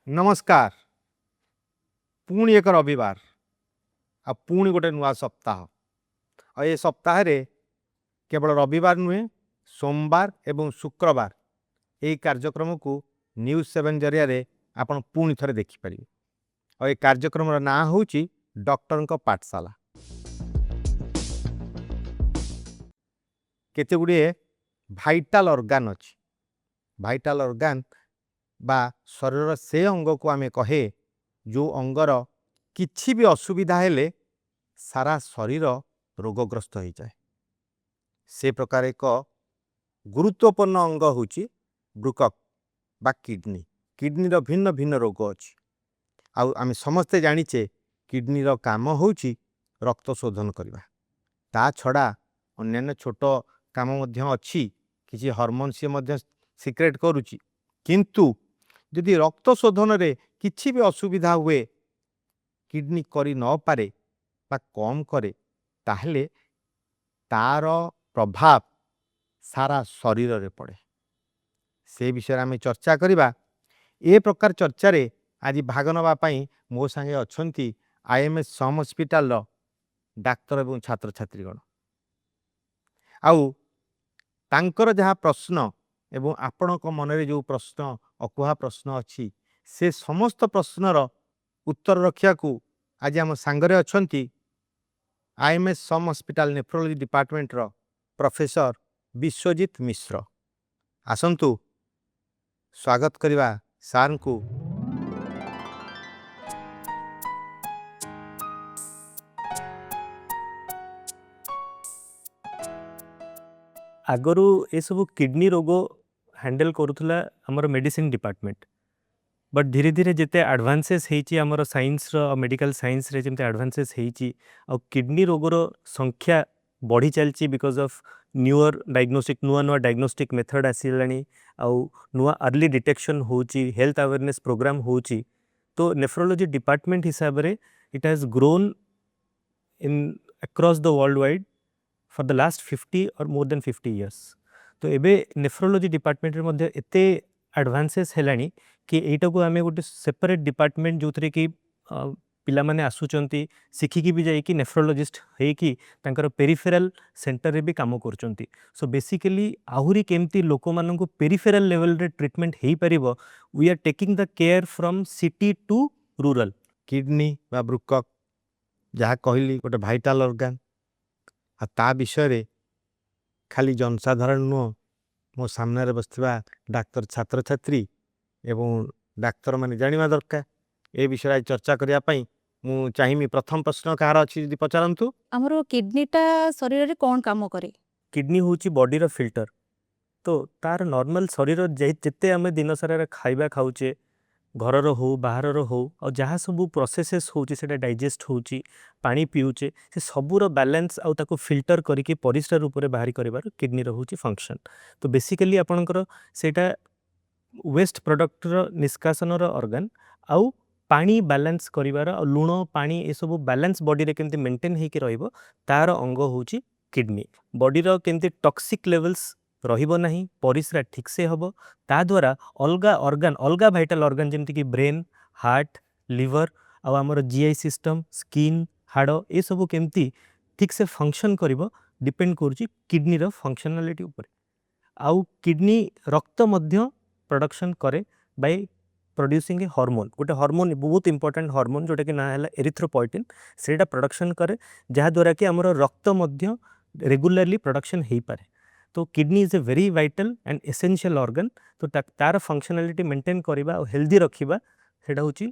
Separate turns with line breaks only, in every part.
नमस्कार। पुणी एक रविवार आ पुणी गोटे नुआ सप्ताह आ ये सप्ताह रे केवल रविवार नुहे सोमवार एवं शुक्रवार यही कार्यक्रम को न्यूज 7 जरिया रे आपण पुणी थरे देखिपारे। और ये कार्यक्रम ना होची डॉक्टर को पाठशाला। केते गुड़े भाइटाल ऑर्गन अच्छी। भाइटाल ऑर्गन बा शरीर से अंग को आमे कहे जो अंगर किछि भी असुविधा हेले सारा शरीर रोगग्रस्त हो जाए। से प्रकार एक गुरुत्वपूर्ण अंग होची ब्रुकक बा किडनी। किडनी रो भिन्न भिन्न रोग अछि। आउ आमे समस्ते जानिचे किडनी रो काम होची रक्त शोधन करबा। ता छड़ा अन्यान्य छोट काम मध्य अछि। किछि हार्मोन से मध्य सिक्रेट करूची। किंतु यदि रक्त शोधन रे किछि भी असुविधा हुए किडनी करी न पारे बा कम करे ताहले तार प्रभाव सारा शरीर रे पड़े। से विषय आम चर्चा करिबा। ए प्रकार चर्चा रे आज भाग नवा पई मो संगे अछंती आईएमएस सम हॉस्पिटल रो डाक्तर एवं छात्र छात्रीगण। आउ तांकर जहा प्रश्न एवं आपणक मनरे जो प्रश्न अकुहा प्रश्न अच्छी से समस्त प्रश्नर उत्तर रखिया को आज आम सांगरे अछंती आईएमएस सम हॉस्पिटल नेफ्रोलॉजी डिपार्टमेंट रो प्रोफेसर विश्वजीत मिश्र। आसंतु स्वागत करिबा सार को।
आगरू ये सब किडनी रोग हैंडल करूला हमर मेडिसिन डिपार्टमेंट। बट धीरे धीरे जिते एडवांसेस हेची हमर साइंस रो मेडिकल साइंस रे जिते एडवांसेस हेची और किडनी रोग रो संख्या बढ़ी चलची बिकॉज ऑफ न्यूअर डायग्नोस्टिक नुआ डायग्नोस्टिक मेथड आसिलानी आउ नुआ अर्ली डिटेक्शन होची हेल्थ अवेयरनेस प्रोग्राम होची। तो नेफ्रोलॉजी डिपार्टमेंट हिसाब रे it has grown in across the world wide for the last 50 और मोर देन 50 इयर्स। तो एबे नेफ्रोलॉजी डिपार्टमेंट रे मध्ये एते एडवांसेस हेलानी कि एटा को आमे गोटे सेपरेट डिपार्टमेंट जो थरे कि पिला माने आसुचंती सिखिकी भी जाई कि नेफ्रोलॉजिस्ट हे कि तांकर पेरिफेरल सेंटर रे भी काम करचंती। सो बेसिकली आहुरी केमती लोक मानन को पेरिफेरल लेवल रे ट्रीटमेंट हेई परिबो we are taking the care from city to rural.
Kidney बा ब्रुकक जहा कहली गोटे भाइटाल ऑर्गन आ ता विषय रे खाली जनसाधारण नुह मो सामने बसवा डाक्तर छात्र छात्री एवं डाक्तर माने जानिबा दरकार। ए विषय आज चर्चा करिया पई मु चाहिमी प्रथम प्रश्न कहार अछि यदि पचारंतु।
हमरो किडनीटा शरीर रे कौन काम करे?
किडनी होची बॉडी रो फिल्टर। तो तार नॉर्मल शरीर जिते आम दिन सारा खाइबा खाऊचे घर हो बाहर हो और जहाँ सब प्रोसेसेस होची सेटा डाइजेस्ट होची पानी पीऊचे से सबूर बैलेंस आउ ताको फिल्टर करके परिष्कार रूप में बाहरी करिबार किडनी रो होची फंक्शन। तो बेसिकली आपणकर सेटा वेस्ट प्रोडक्ट रो निष्कासन रो ऑर्गन आउ पानी बैलेंस करिबार और लुण पानी ए सब बैलेंस बॉडी रे केमती मेंटेन हेकि रहइबो तार अंग होची किडनी। बॉडी रो केमती टॉक्सिक लेवल्स रहिबो नहीं परिस्रा ठीक से हबो ता द्वारा अलगा ऑर्गन अलगा वाइटल ऑर्गन जेमती कि ब्रेन हार्ट लिवर आ हमर जीआई सिस्टम स्किन हाड़ ए सब केमती ठीक से फंक्शन करिबो डिपेंड करूची किडनी रो फंक्शनलिटी ऊपर। आउ किडनी रक्त मध्य प्रोडक्शन करे बाय प्रोड्यूसिंग ए हार्मोन गोटे हार्मोन बहुत इंपोर्टेंट हार्मोन जोटा कि ना है एरिथ्रोपोइटिन सेटा प्रोडक्शन करे जहाँ द्वारा कि हमर रक्त मध्य रेगुलरली प्रोडक्शन हेई पारे। तो kidney is a very vital and essential organ. तो तार फंक्शनलिटी मेंटेन करबा और हेल्दी रखिबा सेटा होची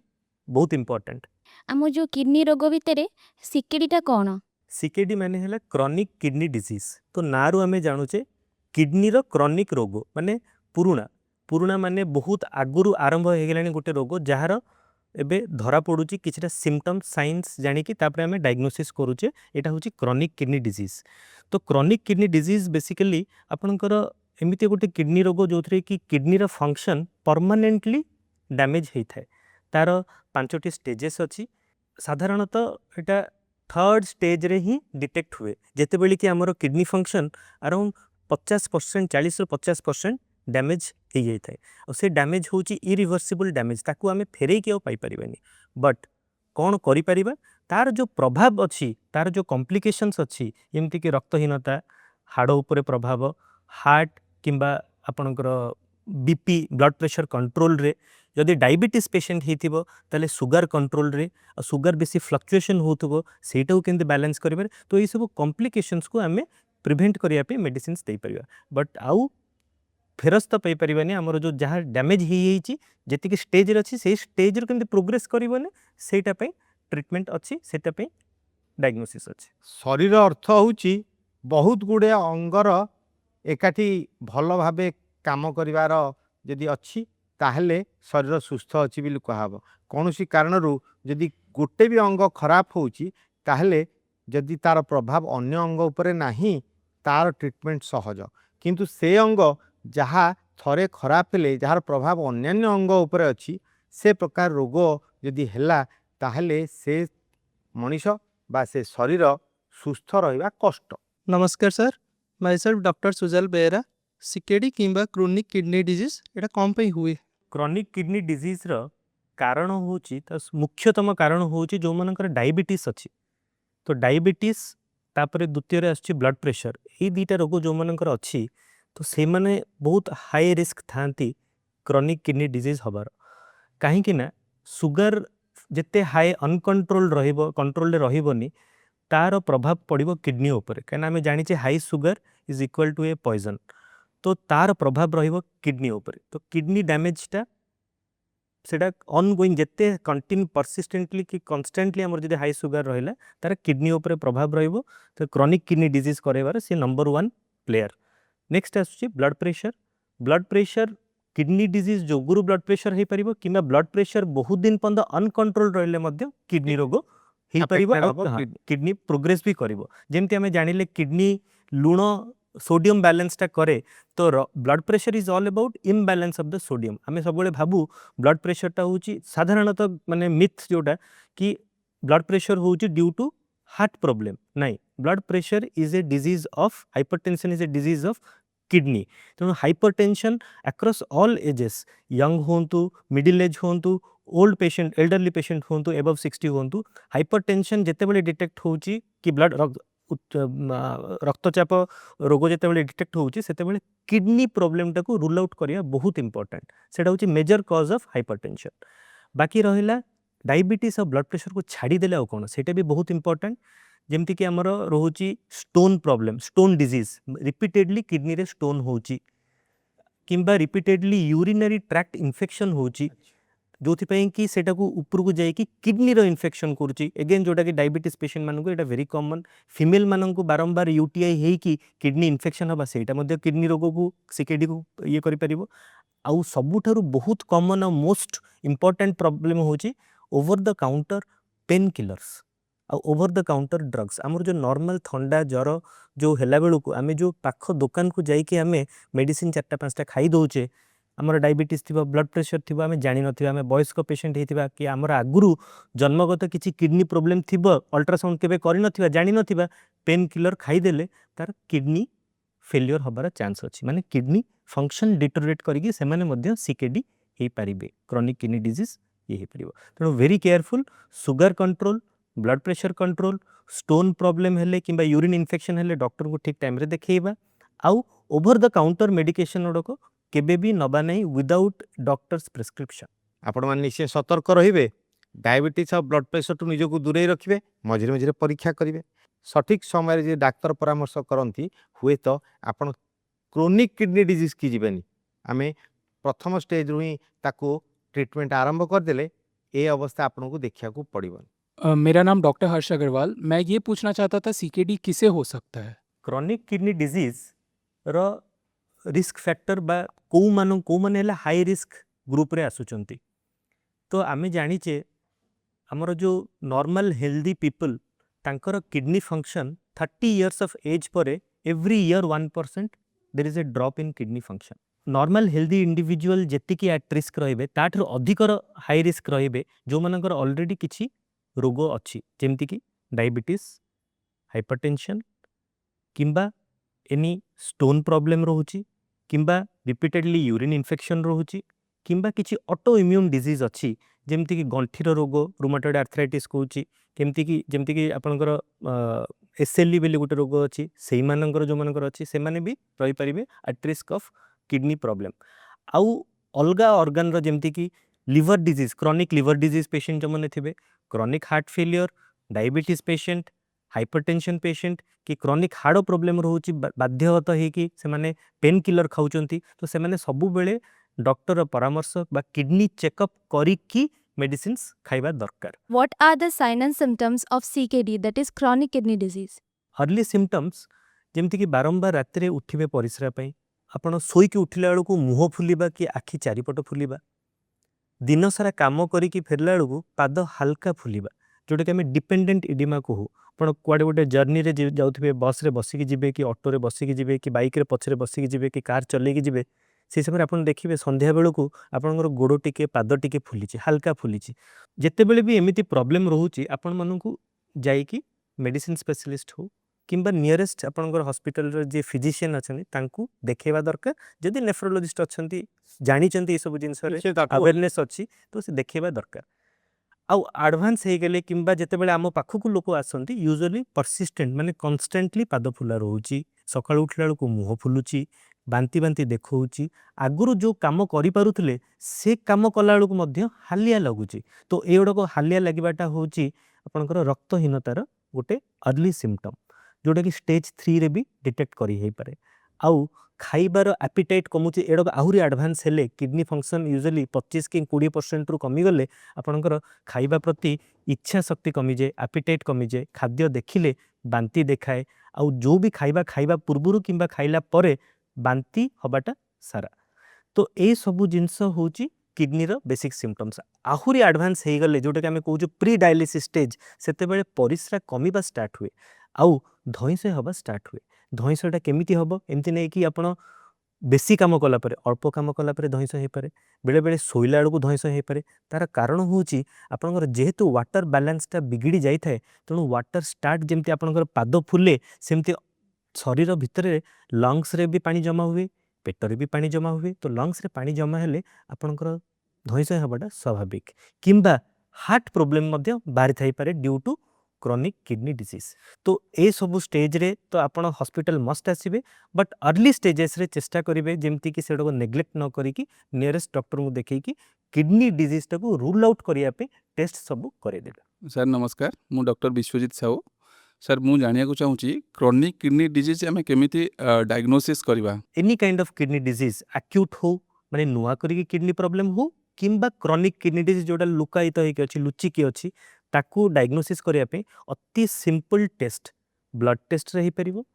बहुत इंपोर्टेंट।
आम जो किडनी रोग भितर सिकेडीटा कौन?
सीकेडी माने हैला क्रॉनिक किडनी डिजीज। तो नारू आमे जानुचे किडनी रो क्रॉनिक रोग माने पुरुणा पुरुणा माने बहुत आगुरु आरंभ हो गेलानी गोटे रोग जहार एबे धरा पड़ुची किछटा सिम्पटम्स साइंस जानी कि तापरे आमे डायग्नोसिस करूचे एटा होची क्रॉनिक किडनी डिजीज। तो क्रॉनिक किडनी डिजीज बेसिकली आपनकर एमिति गोटे किडनी रोग जोथरे कि किडनी रो फंक्शन परमानेंटली डैमेज हेई थाए। तार 5टी स्टेजेस अछि। साधारणतः एटा थर्ड स्टेज रे ही डिटेक्ट हुए जेते बेली कि हमरो किडनी फंक्शन अराउंड 50% 40 ରୁ 50% डैमेज हो जाए और से डैमेज हूँ इरिवर्सिबल डैमेज ताकू आम फेरे कि पाइपर बट कौन करिपरिबा तार जो प्रभाव अच्छी तार जो कॉम्प्लिकेशंस अच्छी एमती कि रक्तहीनता हाड़ उपरे प्रभाव हार्ट किंबा आपणकर बीपी ब्लड प्रेशर कंट्रोल रे जदि डायबिटीज पेशेंट होइथिबो ताले सुगर कंट्रोल रे सुगर बेसी फ्लक्चुएशन होथबो सेटाऊ केंति बैलेंस करिवे तो ये सब कॉम्प्लिकेशंस को आमे प्रिवेंट करिया पे मेडिसिन्स दे परिबा बट आउ फेरस्त पाई परिबानी हमर जो जहाँ डैमेज हो जी स्टेज अच्छी से स्टेज रू केंति प्रोग्रेस करिवने सेटा पे ट्रीटमेंट अच्छी सेटा पे डायग्नोसिस अच्छी
शरीर अर्थ होउची बहुत गुड़े अंगर एकाठी भल भाबे काम करिवार यदि अच्छी ताहले शरीर सुस्थ अच्छी बिल कहब कौन सी कारणरू यदि गोटे भी अंग खराब होउची ताहले यदि तार प्रभाव अन्य अंग उपरे नाही तार ट्रीटमेंट सहज किंतु से अंग जहाँ थरे खराब हेले जार प्रभाव अन्यान्य अंग उपरे अच्छी से प्रकार रोग यदि हेला ताहले से मनीष बा से शरीर सुस्थ रहिबा कष्ट।
नमस्कार sir myself doctor Sujal Behera CKD किंबा क्रोनिक किडनी डिजीज एटा कौन पे हुए
क्रॉनिक किडनी डिजीज रो कारण होची मुख्यतम कारण होची जो मनकर डायबिटीज अच्छी तो डायबिटीज तापर द्वितीय रे आछी ब्लड प्रेशर ये दुईटा रोग जो मनकर अच्छी तो से माने बहुत हाई रिस्क थांती क्रॉनिक किडनी डिजीज हबार कहीं ना सुगर जिते हाई अनकंट्रोल रहिबो कंट्रोल रहिबोनी तार प्रभाव पड़ो किडनी उपर कहीं आम जाने high sugar is equal to a poison तो तार प्रभाव रहिबो किडनी उपर तो किडनी डैमेजटा सेटा ऑनगोइंग जिते कंटिन्यू परसिस्टेंटली कि कन्स्टेंटली आमर जदि हाई सुगर रहिला तार किडनी उपर प्रभाव रहिबो तो क्रॉनिक किडनी डिजीज करैबार से नंबर 1 प्लेयर। नेक्स्ट आसुची ब्लड प्रेशर किडनी डिजीज जोगुरु ब्लड प्रेशर हो पारिबो किंबा ब्लड प्रेशर बहुत दिन पर्यंत अनकंट्रोल रहिले मध्य किडनी रोग हो पारिबो किडनी प्रोग्रेस भी करिवो जेमति आमे जानिले किडनी लुण सोडियम बैलेंसटा करे तो blood pressure is all about imbalance of the sodium आमे सबले भाबू ब्लड प्रेशरटा होची साधारणतः माने मिथ जोटा कि ब्लड प्रेशर होची ड्यू टू हार्ट प्रॉब्लम नहीं blood pressure is a disease of hypertension is a disease of kidney तेणु hypertension across all ages young होंतु मिडिल एज होंतु ओल्ड पेशेंट एल्डरली पेशेंट होंतु एबव 60 होंतु hypertension जेतेबेले detect होची कि ब्लड रक्तचाप रोग जेतेबेले डिटेक्ट होची सेतेबेले किडनी प्रॉब्लम टाको रूल आउट करिया बहुत इंपोर्टेंट सेटा होची मेजर कॉज ऑफ हाइपरटेंशन। बाकी रहिला डायबिटीज और ब्लड प्रेशर को छाड़ी देले आ कोन सेटा भी बहुत इंपोर्टेंट जेमती कि आमर रोची stone problem stone disease repeatedly kidney रे स्टोन होची किंबा रिपीटेडली यूरिनरी ट्रैक्ट इन्फेक्शन होची जो कि सेटा को ऊपर को जाए कि किडनी रो इन्फेक्शन करुच्ची एगेन जोटा कि डायबिटीज पेशेंट मानक एटा वेरी कॉमन फीमेल मानक बारंबार यूटीआई है कि किडनी इन्फेक्शन हवा सेटा मध्य किडनी रोग को सीकेडी को ये करि परिबो आउ सबुठारु बहुत कॉमन और मोस्ट इंपोर्टेंट प्रॉब्लम होची over the counter pain killers over the counter drugs आमर जो नॉर्मल थंडा ज्वर जो हेला बेलू को आमे जो पाख दुकान को जाइए आम मेडिसिन 4-5टा खाई दौचे आमर डायबिटीज थी ब्लड प्रेशर थी आम जानी आम वयस्क पेशेंट होता कि आमर आगुरी जन्मगत किसी किडनी प्रोब्लेम थी अल्ट्रासाउंड केबे करि जानी नथिबा पेन किलर खाईदेले तार किडनी फेलियर हबार चांस अच्छी माने किडनी फंक्शन डिटोरेट करके से सीकेडी हो पारे क्रॉनिक किडनी डिजीज ये हो पार तेणु very careful sugar control blood pressure control stone problem हेले किंबा यूरिन इन्फेक्शन हेले डॉक्टर को ठीक टाइम रे देखेइबा आउ ओवर द काउंटर मेडिकेशन गुड़ाक केबे भी नबा नहीं विदाउट डॉक्टर्स प्रेस्क्रिप्शन।
आपण मैंने निश्चय सतर्क रहिबे डायबिटीज और ब्लड प्रेशर टू निजको दूरे रखिबे मझिरे मझिरे परीक्षा करिवे सठिक समय रे जे डाक्तर परामर्श करंती हुए तो आपण क्रोनिक किडनी डिजीज की जीवेनी आमे प्रथम स्टेज रु ही ताको ट्रीटमेंट आरंभ कर देले ए अवस्था आपन को देखिया को पड़िबन।
मेरा नाम डॉक्टर हर्ष अग्रवाल मैं ये पूछना चाहता था सीकेडी किसे हो सकता है।
क्रॉनिक किडनी डिजीज रो रिस्क फैक्टर बा को माने हाई रिस्क ग्रुप रे आसुचंती तो आमे जानिचे हमर जो नॉर्मल हेल्दी पीपल तांकर kidney function 30 years of age पर every year 1% there is a drop in kidney function normal healthy individual जेतिकी एट रिस्क रहिबे ताठर अधिकर हाई रिस्क रहिबे जो मानकर ऑलरेडी किछि रोग अच्छी जेमती कि डायबिटीज हाइपरटेंशन किंबा एनी स्टोन प्रॉब्लम रोची किंबा रिपीटेडली यूरिन इन्फेक्शन रोचे किंबा किसी ऑटो इम्यून डिजीज अच्छी जमती कि गंठीर रोग रुमाटॉइड आर्थराइटिस कहूँ जमती कि आपंकर एसएलई बोली गोटे रोग अच्छी से जो मानकर अच्छी से भी रही पारे at risk of kidney problem आउ अलगा ऑर्गन रो जमती कि liver disease chronic liver disease patient जो मैंने थे chronic heart failure diabetes patient hypertension patient कि क्रोनिक हार्ट प्रोब्लेम रोचे बाध्यगत होकि से पेन किलर खाऊँ तो से सबु बेले डॉक्टर परामर्श बा किडनी चेकअप करी मेडिसिन खाइबा दरकार।
What are the signs and symptoms of CKD, that is chronic kidney disease?
Early symptoms जमती कि बारंबार राति उठिबे परिश्रा पई आपण सोईकी उठिला बेलू मुह फुलिबा कि आखि चारिपट फुलिबा दिन सारा काम करिकी फेरला बेलू पाद हल्का फुलिबा जोटा कि आम डिपेंडेंट इडिमा कहू आप कुआडे गोटे जर्नी रे जाउथिबे बस रे बसिकी जिबे कि ऑटो रे बसिकी जिबे कि बाइक रे पछरे बसिकी जिबे कि कार चलेकी जिबे से समय आपन देखिबे संध्या बेलू आपनकर गोड़ टिके पाद टिके फुलिछि हल्का फुलिछि जेतेबेले भी एमिति प्रॉब्लम रहूछि आपण मानकू जाइकी मेडिसिन स्पेशलिस्ट हो किंबा नियरेस्ट आपनकर हॉस्पिटल रे जे फिजिशियन अछन तांकू देखेबा दरकार जदि नेफ्रोलॉजिस्ट अछंती जानिचंती ए सब जिंस रे अवेयरनेस अछि तो से देखेबा दरकार आउ एडवांस हो गले किंबा जेतेबेले आम पाखकू लोक आसंती यूजुअली परसिस्टेंट माने कन्स्टेंटली पाद फुला रोची सकाळ उठला बेलू मुह फुलुची बांती बांती देखौची आगुरु जो काम करि पारुथले से काम कला बेलू मध्य हालिया लगुची तो एगुड़ाक हालिया लगिबाटा होची आपनकर रक्तहीनतार गोटे अर्ली सिम्पटम जोटा कि स्टेज 3 रे भी डिटेक्ट करी हे पारे आउ खाइबार एपिटाइट कमुची एडक आहुरी एडवांस हेले किडनी फंक्शन यूजुअली 25 कि 20% रु कमी गले आपनकर खाइबा प्रति इच्छा शक्ति कमी जाए एपिटाइट कमी जाए खाद्य देखिले बांती देखाए आउ जो भी खाइबा पूर्वरु किंबा खाइला परे बांती हबाटा सारा तो ए सबु जिंस होची किडनी रो बेसिक सिम्पटम्स आहुरी एडवांस हो गले जोटा कि आम कहूँ प्री डायलिसिस स्टेज सेते बेले परिश्रा कमिबा स्टार्ट हुए आउ धईस हवा स्टार्ट हुए धईसटा केमिति हबो एमति नै कि आपण बेसी काम कला परे अल्प काम कला परे धईस हे पारे बेले बेले सोइला बेलू धईस हे पारे तार कारण होची आपनकर जेहेतु वाटर बैलेंसटा बिगिड़ी जाई थाए तेणु वाटर स्टार्ट जेमति आपनकर पाद फुले सेमति शरीर भितर लंग्स रे भी पानी जमा हुए पेटरे भी पानी जमा हुए तो लंग्स रे पानी जमा हेले आपनकर धईस हबाटा स्वाभाविक किंबा हार्ट प्रॉब्लम मध्य बाहरी थाई पारे due to chronic kidney disease तो ए सबु स्टेज रे तो आपण हॉस्पिटल मस्ट आसीबे बट अर्ली स्टेजेस रे चेष्टा करिवे जेमति कि सेडो नेग्लेक्ट न करिकी नियरेस्ट डॉक्टर को देखैकी किडनी डिजीज टाको रूल आउट करिया पे टेस्ट सबु करे देबे।
सर नमस्कार मु डॉक्टर विश्वजीत साहू सर मु जानिया को चाहूची क्रोनिक किडनी डिजीज आमे केमिति डायग्नोसिस करबा
any kind of kidney disease acute हो माने नुआ करिकी किडनी प्रॉब्लम हो किंबा क्रोनिक किडनी डिजीज जोडा लुकायित होइके अछि लुचिकी अछि ताकू डायग्नोसिस करिया पे अति सिंपल टेस्ट ब्लड टेस्ट रे ही परिबो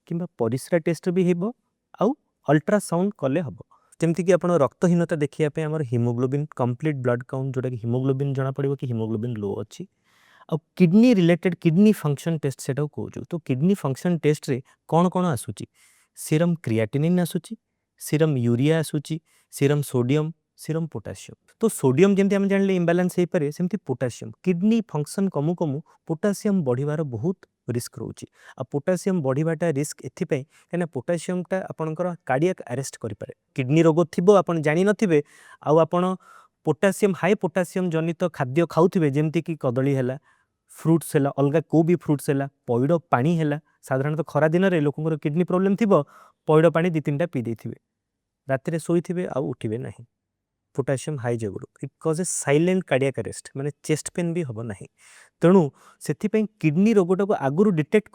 किंबा परिश्रा टेस्ट भी हेबो आउ अल्ट्रासाउंड कले हबो जेमति कि आपण रक्तहीनता देखिया पे हमर हीमोग्लोबिन कंप्लीट ब्लड काउंट जोटा कि हीमोग्लोबिन जाना पड़िबो कि हीमोग्लोबिन लो अछि आ kidney related kidney function test सेटा कहूँ तो किडनी फंक्शन टेस्ट रे कौन कौन आसुची सीरम क्रिएटिनिन आसुची सीरम यूरिया आसुची सीरम सोडियम सीरम पोटासियम तो सोडियम जमती आम जान इम्बालांस हो पारे सेमती पोटासियम किडनी फंक्शन कमु कमु पोटासियम बढ़िबार बहुत रिस्क रोची आ पोटासियम बढ़िबाटा रिस्क एथिपाई कहीं पोटासियमटा आपनकर कार्डियक अरेस्ट करिपारे किडनी रोग थिबो आपन जानि नथिबे आउ आपन पोटासियम हाई पोटासियम जनित खाद्य खाउथिबे जेमती कि कदली हैला फ्रुट्स हैला अलगा को भी फ्रुट्स हैला पइड पानी हैला साधारणतः खरा दिन रे लोकंकर किडनी प्रॉब्लम थिबो पइड पानी 2-3टा पी देथिबे राति रे सोइथिबे आ उठिबे नाही पोटासियम हाई जगुरु it causes silent cardiac arrest माने चेस्ट पेन भी हबो नाही तेणु सेथिपाई किडनी रोगटा को आगुरु डिटेक्ट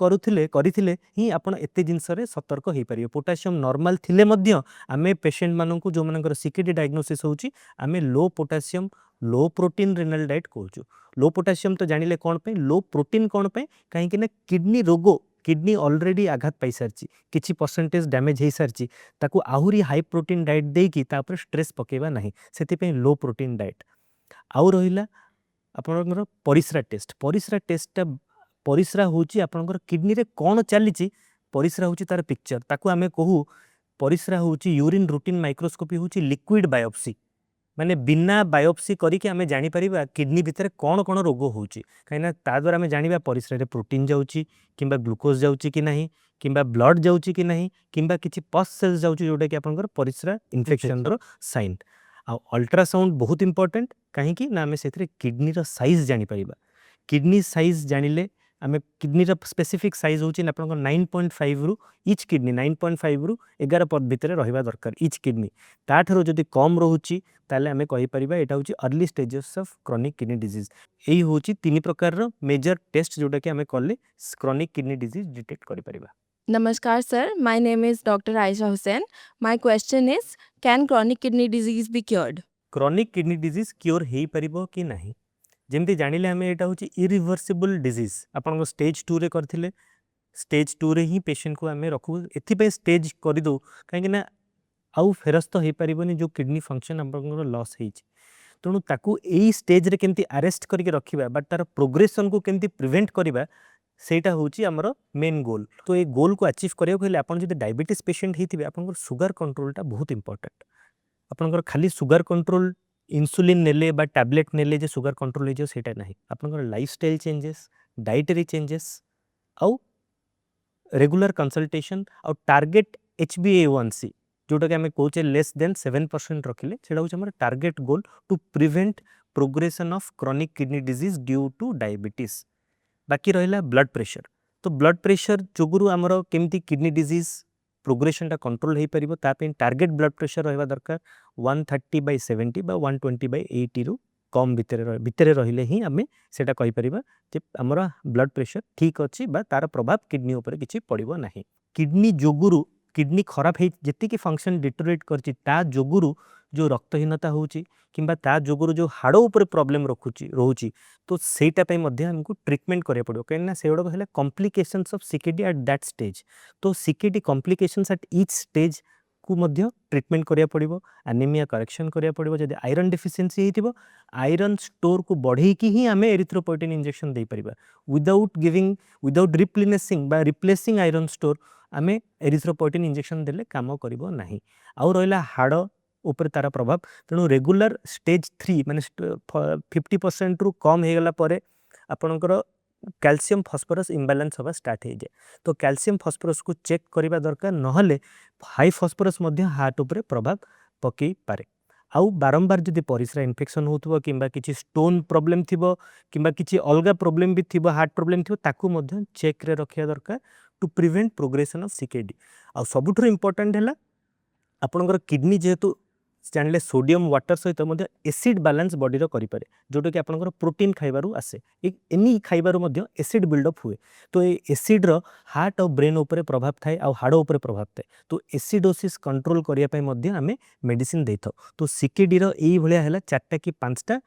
करिथिले ही आपण एते जिंस रे सतर्क होई परियो पोटासियम नॉर्मल थिले मध्य आमे पेशेंट माननकु जो मानकर सीकेडी डायग्नोसिस होउची आमे लो पोटासियम लो प्रोटीन रेनल डाइट कहूँ लो पोटासियम तो जानिले कौन पे लो प्रोटीन कौन पे कहीं ना किडनी रोग किडनी ऑलरेडी आघात पाई सारी किछि परसेंटेज डैमेज हो सारी ताकू आहुरी हाई प्रोटीन डाइट देकी तापर स्ट्रेस पकेबा नहीं सेथिपई लो प्रोटीन डाइट आउ रहिला आपनकर परिश्रा टेस्टटा परिश्रा होची आपनकर किडनी रे कौन चली परिश्रा होची तार पिक्चर ताकू आमे कहू परिश्रा होची यूरिन रूटीन माइक्रोस्कोपी होची लिक्विड बायोप्सी माने बिना बायोप्सी करिके आमे जानि परिबा किडनी भितर कौन कौन रोग होची कहीं ता द्वारा आमे जानिबा परिश्रा रे प्रोटीन जाउची किंबा ग्लूकोज जाउची कि नहीं किंबा ब्लड जाउची कि नहीं किंबा किछि पस सेल्स जाउची जोटा कि आपनकर परिस्रा इन्फेक्शन रो साइन आ अल्ट्रासाउंड बहुत इंपोर्टेंट कहीं कि ना आमे सेथरे किडनी रो साइज जानि परिबा किडनी साइज जानिले आमे किडनी रो स्पेसिफिक साइज होची ना आपनकर 9.5 रु इच किडनी 9.5 रु 11 पद भितरे रहिबा दरकार इच किडनी ताठरो जदि कम रहुची ताले आमे कहि परिबा एटा होची early stages of chronic kidney disease एही होची तीन प्रकार रो मेजर टेस्ट जोटा कि आमे करले क्रॉनिक किडनी डिजीज डिटेक्ट करि परिबा
Namaskar, sir. My name is Dr. Aisha Hussain. My question is, can chronic kidney disease be cured?
Chronic kidney disease cure हेई परिबो कि नाही जेमती जानिले आमे एटा होची इरिवर्सिबल डिजीज आपन स्टेज 2 रे करथिले स्टेज 2 रे ही पेशेंट को आमे रखु एथि पे स्टेज करि दो काहे कि ना आउ फेरस्त हेई परिबोनी जो किडनी फंक्शन आपन लॉस हेची तेणु ताकू एई स्टेज रे केमती अरेस्ट करके रखिबा बट तार प्रोग्रेशन को केमती प्रिवेंट करिबा सेटा होची हमर मेन गोल तो ए गोल को अचीव करियो कहले आपन जदि डायबिटीज पेशेंट हेतिबे आपन सुगर कंट्रोलटा बहुत इंपोर्टेंट आपन खाली सुगर कंट्रोल इन्सुलिन नेले बा टैबलेट नेले जे सुगर कंट्रोल हो सेटा नहीं आपन लाइफस्टाइल चेंजेस डाइटरी चेंजेस आउ रेगुलर कंसल्टेशन आउ टार्गेट HbA1c जोटा कि आमे कहूचे लेस देन 7% रखिले सेटा होची हमर target goal to prevent progression of chronic kidney disease due to diabetes बाकी रहिला ब्लड प्रेशर तो ब्लड प्रेशर जोगुरु हमर केमती किडनी डिजीज प्रोग्रेशन टा कंट्रोल हेई परिबो ता पे टार्गेट ब्लड प्रेशर रहबा दरकार 130/70 बा 120/80 रु कम भितरे रहिले ही आमे सेटा कहि परिबा जे हमर ब्लड प्रेशर ठीक अछि बा तार प्रभाव किडनी ऊपर किछि पड़िबो नाही किडनी जोगुरु किडनी खराब हे जेति की फंक्शन डिटोरेट करछि ता जोगुरु जो रक्तहीनता होची किंबा ता जोगुरु जो हाड़ो ऊपर प्रॉब्लम रोची तो सेटा पे मध्य हमको ट्रीटमेंट करिया पड़ो कहना से गुडा कहला complications of CKD at that stage तो CKD complications at each stage को मध्य ट्रीटमेंट करिया पड़िबो एनीमिया करेक्शन करिया पड़िबो जदि आयरन डेफिशिएंसी हेतिबो आयरन स्टोर को बढ़े की ही हमें एरिथ्रोपोइटिन इंजेक्शन दे परिबा विदाउट रिप्लेसिंग बा रिप्लेसिंग आयरन स्टोर आमे एरिथ्रोपोइटिन इंजेक्शन देले काम करिबो नाही आउ रहिला हाड़ ऊपर तार प्रभाव तेणु रेगुलर स्टेज 3 माने 50% रु कम हे गला परे आपनकर कैल्शियम फॉस्फोरस इम्बैलेंस होबा स्टार्ट हे जाय तो कैल्शियम फॉस्फोरस को चेक करिबा दरकार नहले हाई फॉस्फोरस मध्य हार्ट ऊपर प्रभाव पकई पारे आउ बारंबार जदि परिस्रा इन्फेक्शन होतबो किंबा किछि स्टोन प्रॉब्लम थिबो किंबा किछि अलगा प्रॉब्लम भी थिबो हार्ट प्रॉब्लम थिबो ताकू मध्य चेक रे रखिया दरकार to prevent progression of CKD आ सबुठुर इंपोर्टेंट हैला आपनकर किडनी जेहेतु जानले सोडियम वाटर सहित मध्य एसिड बैलेंस बॉडी रो करि पारे जोटा कि आपनकर प्रोटीन खाइबारु आसे एनी खाइबारु मध्य एसिड बिल्डअप हुए तो ए एसिड रो हार्ट और ब्रेन ऊपर प्रभाव थाए आ हाड़ ऊपर प्रभाव थाए तो एसिडोसिस कंट्रोल करिया पय मध्य हमें मेडिसिन देथो तो सीकेडी रो एई भलिया हैला 4टा कि 5टा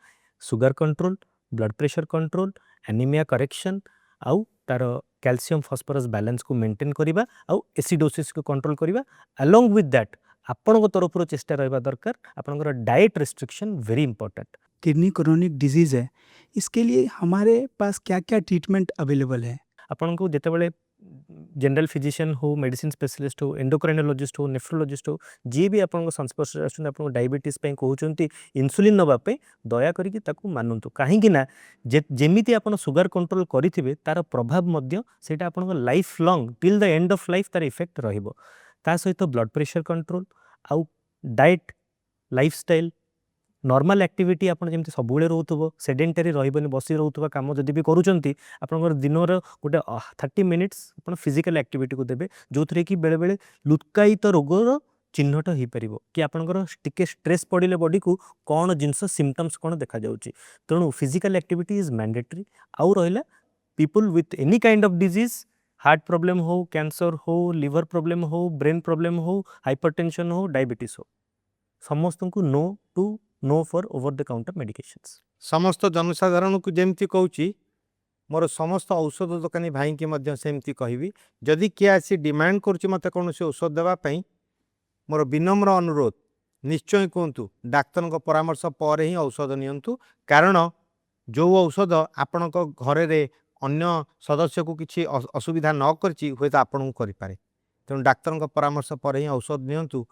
sugar control blood pressure control anaemia correction आउ तार कैल्शियम फॉस्फोरस बैलेंस को मेंटेन करिबा आउ एसिडोसिस को कंट्रोल करिबा अलोंग विथ दैट आपन तरफ चेष्टा रहा दरकार आपनकर diet restriction very important
kidney chronic disease है इसके लिए हमारे पास क्या क्या ट्रीटमेंट अवेलेबल है
आपन को जेतेबेले जनरल फिजिशियन हो मेडिसिन स्पेशलिस्ट हो एंडोक्राइनोलॉजिस्ट हो नेफ्रोलॉजिस्ट हो जी भी आपन संस्पर्श आछन आपन डायबिटीज पे कहउचंती इंसुलिन नबा पे दया करी ताकू मानंतु काहे कि ना जेमिति आपन सुगर कंट्रोल करिथिबे तार प्रभाव मध्य सेटा आपन life long till the end of life तार इफेक्ट रहिबो ता सहित ब्लड प्रेशर कंट्रोल आउ डाइट लाइफस्टाइल नॉर्मल एक्टिविटी आपन जेमति सबुले रहउतबो सेडेंटरी रहिबनि बसी रहउतबा काम जदि भी करूचंती आपनकर दिनर गोटे 30 मिनिट्स आपन फिजिकल एक्टिविटी को देबे जोथरे कि बेले बेले लुत्कायित रोगर चिन्हट हो परिबो कि आपनकर टिके स्ट्रेस पड़िले बॉडी को कोन जिंस सिम्पटम्स कोन देखा जाउची तेणु फिजिकल एक्टिविटी इज मैंडेटरी आउ रहिला people with any kind of disease heart problem हो कैंसर हो लिवर प्रॉब्लम हो ब्रेन प्रॉब्लम हो हाइपरटेंशन हो डायबिटीज हो समस्त को no for over the counter medications
समस्त जनसाधारण को जेमती कहूची मोर समस्त औषध दोकानी भाई की मध्य सेमती कहबी जदि किए आसी डिमांड करुच्ची मत कौन से औषध देवाई मोर विनम्र अनुरोध निश्चय कहतु डाक्तर परामर्श पर ही औषध नियंतु कारण जो औषध आपण घरे रे अन्य सदस्य को किसी असुविधा न करची हुए तो आपण को करें तेणु डाक्तर परामर्श पर ही औषध नियंतु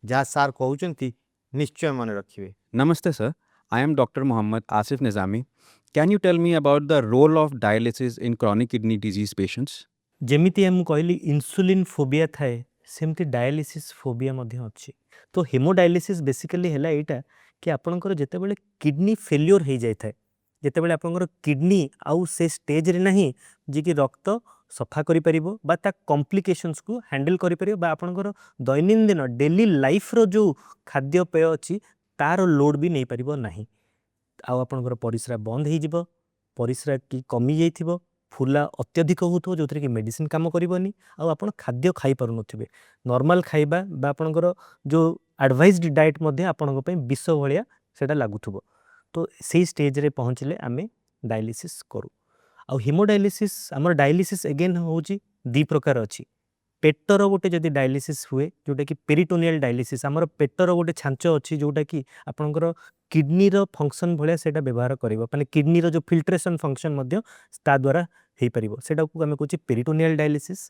जहाँ सार कहते निश्चय मन रखिए
Namaste, sir. I am Dr. Mohammad Asif Nizami. Can you tell me about the role of dialysis in chronic kidney disease patients?
ଯେମିତି ମୁଁ କହିଲି ଇନ୍ସୁଲିନ୍ ଫୋବିଆ ଥାଏ ସେମିତି ଡାୟାଲିସିସ୍ ଫୋବିଆ ମଧ୍ୟ ଅଛି। ତ ହେମୋଡାୟାଲିସିସ୍ ବେସିକାଲି ହେଲା ଏଇଟା କି ଆପଣଙ୍କର ଯେତେବେଳେ କିଡନୀ ଫେଲିଓର ହେଇଯାଇଥାଏ, ଯେତେବେଳେ ଆପଣଙ୍କର କିଡନୀ ଆଉ ସେ ଷ୍ଟେଜ୍ରେ ନାହିଁ ଯିଏକି ରକ୍ତ ସଫା କରିପାରିବ ବା ତା କମ୍ପ୍ଲିକେସନ୍ସକୁ ହ୍ୟାଣ୍ଡେଲ୍ କରିପାରିବ ବା ଆପଣଙ୍କର ଦୈନନ୍ଦିନ ଡେଲି ଲାଇଫ୍ର ଯେଉଁ ଖାଦ୍ୟପେୟ ଅଛି ତାର ଲୋଡ୍ ବି ନେଇପାରିବ ନାହିଁ। ଆଉ ଆପଣଙ୍କର ପରିସ୍ରା ବନ୍ଦ ହେଇଯିବ, ପରିସ୍ରା କି କମିଯାଇଥିବ, ଫୁଲା ଅତ୍ୟଧିକ ହେଉଥିବ ଯେଉଁଥିରେ କି ମେଡ଼ିସିନ୍ କାମ କରିବନି, ଆଉ ଆପଣ ଖାଦ୍ୟ ଖାଇପାରୁନଥିବେ। ନର୍ମାଲ୍ ଖାଇବା ବା ଆପଣଙ୍କର ଯେଉଁ ଆଡ଼ଭାଇସ୍ଡ ଡାଏଟ୍ ମଧ୍ୟ ଆପଣଙ୍କ ପାଇଁ ବିଷ ଭଳିଆ ସେଇଟା ଲାଗୁଥିବ। ତ ସେଇ ଷ୍ଟେଜ୍ରେ ପହଞ୍ଚିଲେ ଆମେ ଡାୟାଲିସିସ୍ କରୁ। ଆଉ ହିମୋଡାୟାଲିସିସ୍ ଆମର ଡାୟାଲିସିସ୍ ଏଗେନ୍ ହେଉଛି ଦୁଇ ପ୍ରକାର ଅଛି। ପେଟର ଗୋଟେ ଯଦି ଡାୟାଲିସିସ୍ ହୁଏ ଯେଉଁଟାକି ପେରିଟୋନିଆଲ୍ ଡାୟାଲିସିସ୍, ଆମର ପେଟର ଗୋଟେ ଛାଞ୍ଚ ଅଛି ଯେଉଁଟାକି ଆପଣଙ୍କର କିଡନୀର ଫଙ୍କସନ୍ ଭଳିଆ ସେଇଟା ବ୍ୟବହାର କରିବ, ମାନେ କିଡନୀର ଯେଉଁ ଫିଲ୍ଟ୍ରେସନ୍ ଫଙ୍କସନ୍ ମଧ୍ୟ ତା ଦ୍ୱାରା ହେଇପାରିବ, ସେଇଟାକୁ ଆମେ କହୁଛେ ପେରିଟୋନିଆଲ୍ ଡାୟାଲିସିସ୍।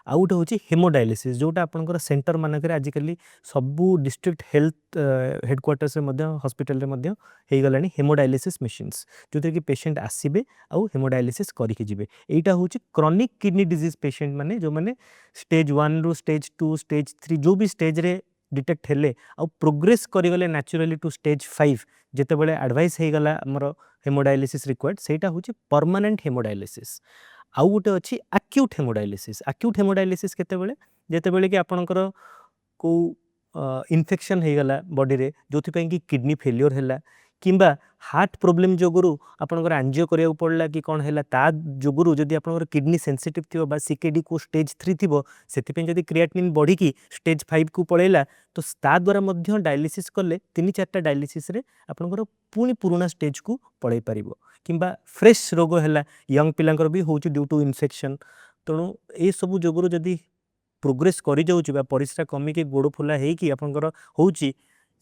ଆଉ ଗୋଟେ ହେଉଛି ହେମୋଡାୟାଲିସିସ୍ ଯେଉଁଟା ଆପଣଙ୍କର ସେଣ୍ଟର ମାନଙ୍କରେ ଆଜିକାଲି ସବୁ ଡିଷ୍ଟ୍ରିକ୍ଟ ହେଲ୍ଥ ହେଡ଼କ୍ୱାର୍ଟର୍ସରେ ମଧ୍ୟ ହସ୍ପିଟାଲରେ ମଧ୍ୟ ହେଇଗଲାଣି ହେମୋଡାୟାଲିସିସ୍ ମେସିନ୍ସ, ଯେଉଁଥିରେ କି ପେସେଣ୍ଟ ଆସିବେ ଆଉ ହେମୋଡାୟାଲିସିସ୍ କରିକି ଯିବେ। ଏଇଟା ହେଉଛି କ୍ରନିକ୍ କିଡନୀ ଡିଜିଜ୍ ପେସେଣ୍ଟ ମାନେ ଯେଉଁମାନେ ଷ୍ଟେଜ୍ 1ରୁ ଷ୍ଟେଜ୍ 2 ଷ୍ଟେଜ୍ 3 ଯେଉଁ ବି ଷ୍ଟେଜ୍ରେ ଡିଟେକ୍ଟ ହେଲେ ଆଉ ପ୍ରୋଗ୍ରେସ୍ କରିଗଲେ ନ୍ୟାଚୁରାଲି ଟୁ ଷ୍ଟେଜ୍ 5 ଯେତେବେଳେ ଆଡ଼ଭାଇସ୍ ହେଇଗଲା ଆମର ହେମୋଡାୟାଲିସିସ୍ ରିକ୍ୱାର୍ଡ, ସେଇଟା ହେଉଛି ପରମାନେଣ୍ଟ ହେମୋଡାୟାଲିସିସ୍। ଆଉ ଗୋଟେ ଅଛି ଆକ୍ୟୁଟ୍ ହେମୋଡାୟାଲିସିସ୍। ଆକ୍ୟୁଟ୍ ହେମୋଡାୟାଲିସିସ୍ କେତେବେଳେ, ଯେତେବେଳେ କି ଆପଣଙ୍କର କେଉଁ ଇନଫେକ୍ସନ୍ ହେଇଗଲା ବଡ଼ିରେ ଯେଉଁଥିପାଇଁ କି କିଡନୀ ଫେଲିଓର ହେଲା କିମ୍ବା ହାର୍ଟ ପ୍ରୋବ୍ଲେମ୍ ଯୋଗୁଁ ଆପଣଙ୍କର ଆଞ୍ଜିଓ କରିବାକୁ ପଡ଼ିଲା କି କ'ଣ ହେଲା, ତା ଯୋଗୁଁ ଯଦି ଆପଣଙ୍କର କିଡନୀ ସେନ୍ସିଟିଭ୍ ଥିବ ବା ସିକେଡି କେଉଁ ଷ୍ଟେଜ୍ 3 ଥିବ, ସେଥିପାଇଁ ଯଦି କ୍ରିଆଟିନିନ୍ ବଢ଼ିକି ଷ୍ଟେଜ୍ 5କୁ ପଳେଇଲା ତ ତା ଦ୍ୱାରା ମଧ୍ୟ ଡାୟାଲିସିସ୍ କଲେ 3-4ଟା ଡାୟାଲିସିସ୍ରେ ଆପଣଙ୍କର ପୁଣି ପୁରୁଣା ଷ୍ଟେଜ୍କୁ ପଳେଇ ପାରିବ। କିମ୍ବା ଫ୍ରେଶ୍ ରୋଗ ହେଲା, ୟଙ୍ଗ ପିଲାଙ୍କର ବି ହେଉଛି ଡ୍ୟୁ ଟୁ ଇନଫେକ୍ସନ୍। ତେଣୁ ଏସବୁ ଯୋଗୁଁ ଯଦି ପ୍ରୋଗ୍ରେସ୍ କରିଯାଉଛି ବା ପରିସ୍ରା କମିକି ଗୋଡ଼ ଫୁଲା ହେଇକି ଆପଣଙ୍କର ହେଉଛି,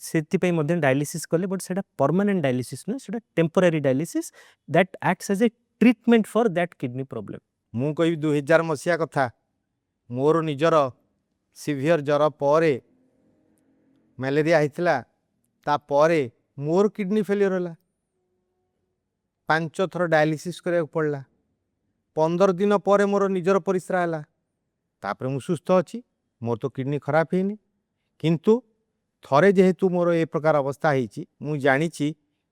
ସେଥିପାଇଁ ମଧ୍ୟ ଡାୟାଲିସିସ୍ କଲେ, ବଟ୍ ସେଇଟା ପରମାନେଣ୍ଟ ଡାୟାଲିସିସ୍ ନୁହେଁ, ସେଇଟା temporary dialysis that acts as A treatment for that kidney problem.
ମୁଁ କହିବି 2000 ମସିହା କଥା, ମୋର ନିଜର ସିଭିୟର ଜ୍ୱର ପରେ ମ୍ୟାଲେରିଆ ହେଇଥିଲା, ତାପରେ ମୋର କିଡନୀ ଫେଲିଓର ହେଲା, 5 ଥର ଡାୟାଲିସିସ୍ କରିବାକୁ ପଡ଼ିଲା। 15 ଦିନ ପରେ ମୋର ନିଜର ପରିସ୍ରା ହେଲା, ତାପରେ ମୁଁ ସୁସ୍ଥ ଅଛି, ମୋର ତ କିଡନୀ ଖରାପ ହେଇନି। କିନ୍ତୁ ଥରେ ଯେହେତୁ ମୋର ଏ ପ୍ରକାର ଅବସ୍ଥା ହେଇଛି, ମୁଁ ଜାଣିଛି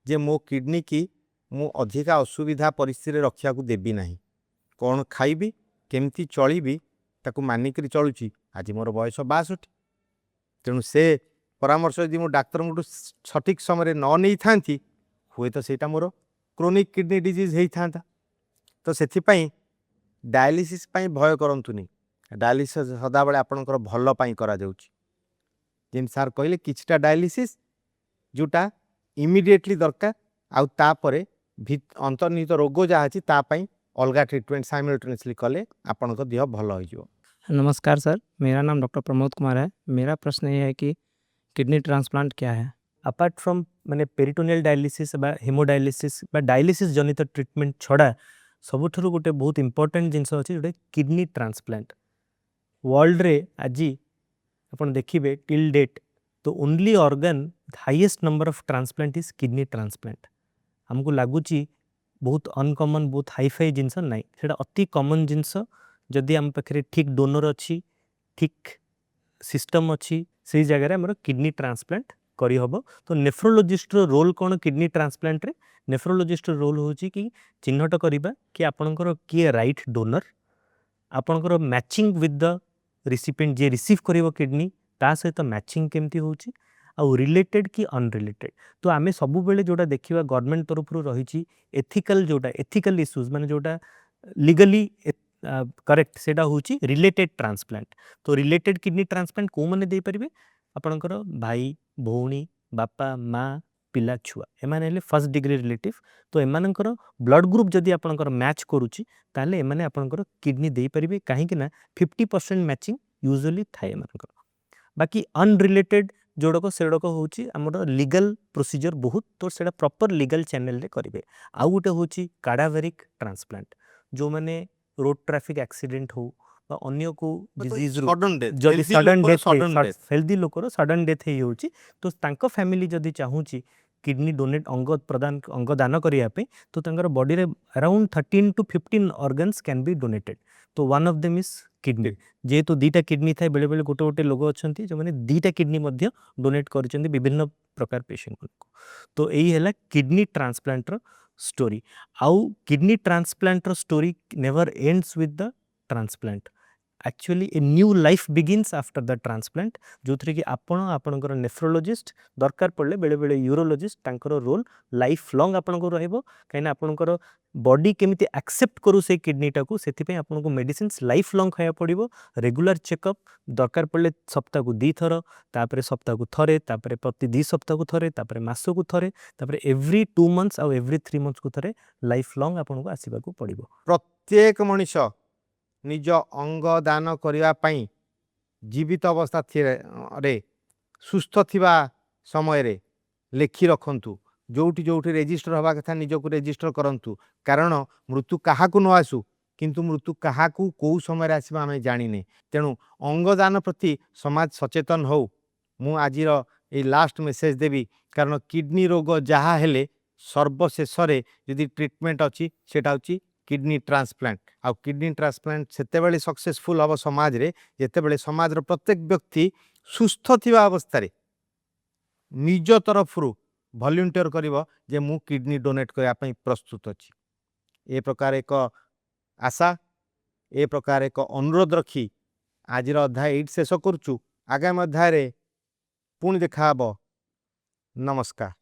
ଯେ ମୋ କିଡନୀ କି ମୁଁ ଅଧିକା ଅସୁବିଧା ପରିସ୍ଥିତିରେ ରଖିବାକୁ ଦେବି ନାହିଁ। କ'ଣ ଖାଇବି, କେମିତି ଚଳିବି, ତାକୁ ମାନିକରି ଚଳୁଛି। ଆଜି ମୋର ବୟସ 62। ତେଣୁ ସେ ପରାମର୍ଶ ଯଦି ମୁଁ ଡାକ୍ତରଙ୍କଠୁ ସଠିକ୍ ସମୟରେ ନ ନେଇଥାନ୍ତି, ହୁଏତ ସେଇଟା ମୋର କ୍ରୋନିକ୍ କିଡନୀ ଡିଜିଜ୍ ହେଇଥାନ୍ତା। ତ ସେଥିପାଇଁ ଡାୟାଲିସିସ୍ ପାଇଁ ଭୟ କରନ୍ତୁନି। ଡାୟାଲିସିସ୍ ସଦାବେଳେ ଆପଣଙ୍କର ଭଲ ପାଇଁ କରାଯାଉଛି। ଯେମିତି ସାର୍ କହିଲେ, କିଛିଟା ଡାୟାଲିସିସ୍ ଯେଉଁଟା ଇମିଡ଼ିଏଟଲି ଦରକାର, ଆଉ ତାପରେ ଅନ୍ତର୍ନିହିତ ରୋଗ ଯାହା ଅଛି ତା ପାଇଁ ଅଲଗା ट्रीटमेंट साइमल्टेनियसली कले आपनक देह भल हो।
नमस्कार सर, मेरा नाम डॉक्टर प्रमोद कुमार है। मेरा प्रश्न ये है कि किडनी ट्रांसप्लांट क्या है?
अपार्ट फ्रॉम माने पेरिटोनियल डायलिसिस बा हेमोडायलिसिस बा डायलिसिस जनित ट्रीटमेंट छड़ा सबुठुरु गोटे बहुत इंपोर्टेंट जिनस अछि जोटे किडनी ट्रांसप्लांट। वर्ल्ड रे आज अपन देखिबे टिल डेट तो only organ highest number of transplant is kidney transplant. हमको लगुची बहुत अनकॉमन, बहुत हाईफाई जिनस नहीं, सेटा अति कॉमन जिनस। जदि आम पाखे ठीक डोनर अच्छी, ठीक सिस्टम अच्छी, से जगह रे हमर किडनी ट्रांसप्लांट करी हबो। तो नेफ्रोलोजिस्ट रो रोल कोन किडनी ट्रांसप्लांट रे? नेफ्रोलोजिस्ट रो रोल होची कि चिन्हट करिबा कि आपनकर किए राइट डोनर, आपनकर मैचिंग विथ द रिसिपिएंट जे रिसीव करिवो किडनी ता सहित मैचिंग केमती होची आउ रिलेटेड कि अनरिलेटेड। तो आमे सबु बेले जोटा देखिबा गवर्नमेंट तरफ रु रहिची एथिकल जोटा एथिकल इश्यूज माने जोटा लीगली करेक्ट सेटा होची रिलेटेड ट्रांसप्लांट। तो रिलेटेड किडनी ट्रांसप्लांट को माने दे परिबे? आपनकर भाई भौणी बापा माँ पिला छुआ एमाने हेले फर्स्ट डिग्री रिलेटिव। तो एमानकर ब्लड ग्रुप जदि आपनकर मैच करूची ताले एमाने आपनकर किडनी दे परिबे, काहे कि ना 50% मैचिंग यूजुअली थाए एमानकर। बाकी अनरिलेटेड जोड़क सेड़क होची हमर लीगल प्रोसीजर बहुत, तो सेटा प्रॉपर लीगल चैनल रे करिवे। आउ गोटे होची कैडावेरिक ट्रांसप्लांट, जो माने रोड ट्रैफिक एक्सीडेंट हो बा अन्य को डिजीज रो जदि सडन डेथ हेल्दी लोकर सडन डेथ हे होची, तो तांको फैमिली जदि चाहूची किडनी डोनेट अंग दान करने तो तांकर बॉडी रे around 13 to 15 organs can be donated तो one of them is kidney जेहेतु दीटा किडनी थाए बेले बेले गोटे गोटे लोग अच्छा जो मैंने दीटा किडनी डोनेट कर विभिन्न प्रकार पेशेंट को तो यही है किडनी ट्रांसप्लांटर स्टोरी आउ kidney transplanter story never ends with the transplant actually a new life begins after the transplant जो थी कि आपणकर नेफ्रोलोजिस्ट दरकार पड़े बेले बेले यूरोलोजिस्ट तांकर रोल लाइफ लॉन्ग आपनको रहइबो कहीं आपणकर बॉडी केमिति एक्सेप्ट करू से किडनीटा को सेथिपे आपनको मेडिसिन्स लाइफ लॉन्ग खाया पड़िबो रेगुलर चेकअप दरकार पड़े सप्ताह को 2 थर तापरे सप्ताह को थरे तापरे प्रति 2 सप्ताह को थरे तापरे मास को थरे तापरे एवरी 2 मंथ्स और एवरी 3 मंथ्स को थरे लाइफ लॉन्ग आपनको आसीबा को पड़िबो
प्रत्येक मनीष निज अंग दान करिवा पई जीवित अवस्था रे सुस्थ थिबा समय रे लेखि रखंतु जोठी जोठी रेजिस्टर हवा कथा निजको रेजिस्टर करंतु कारण मृत्यु काहाकू न आसु किंतु मृत्यु काहाकू को समय रे आसीबा हमें जानिने तेणु अंगदान प्रति समाज सचेतन हो मु आजिर ए लास्ट मेसेज देवी कारण किडनी रोग जहा हेले सर्वशेष रे यदि ट्रीटमेंट अछि सेटा होछि किडनी ट्रांसप्लांट आ किडनी ट्रांसप्लांट सेते बेले सक्सेसफुल हबो समाज रे जेते बेले समाज रो प्रत्येक व्यक्ति सुस्थ थिबा अवस्था रे निज तरफरु वॉलंटियर करिवो जे मु किडनी डोनेट करया पई प्रस्तुत अछि ए प्रकार एक आशा ए प्रकार एक अनुरोध रखी आजिर अध्याय एट शेष करछु आगामी अध्याय रे पुणी देखा हबो नमस्कार।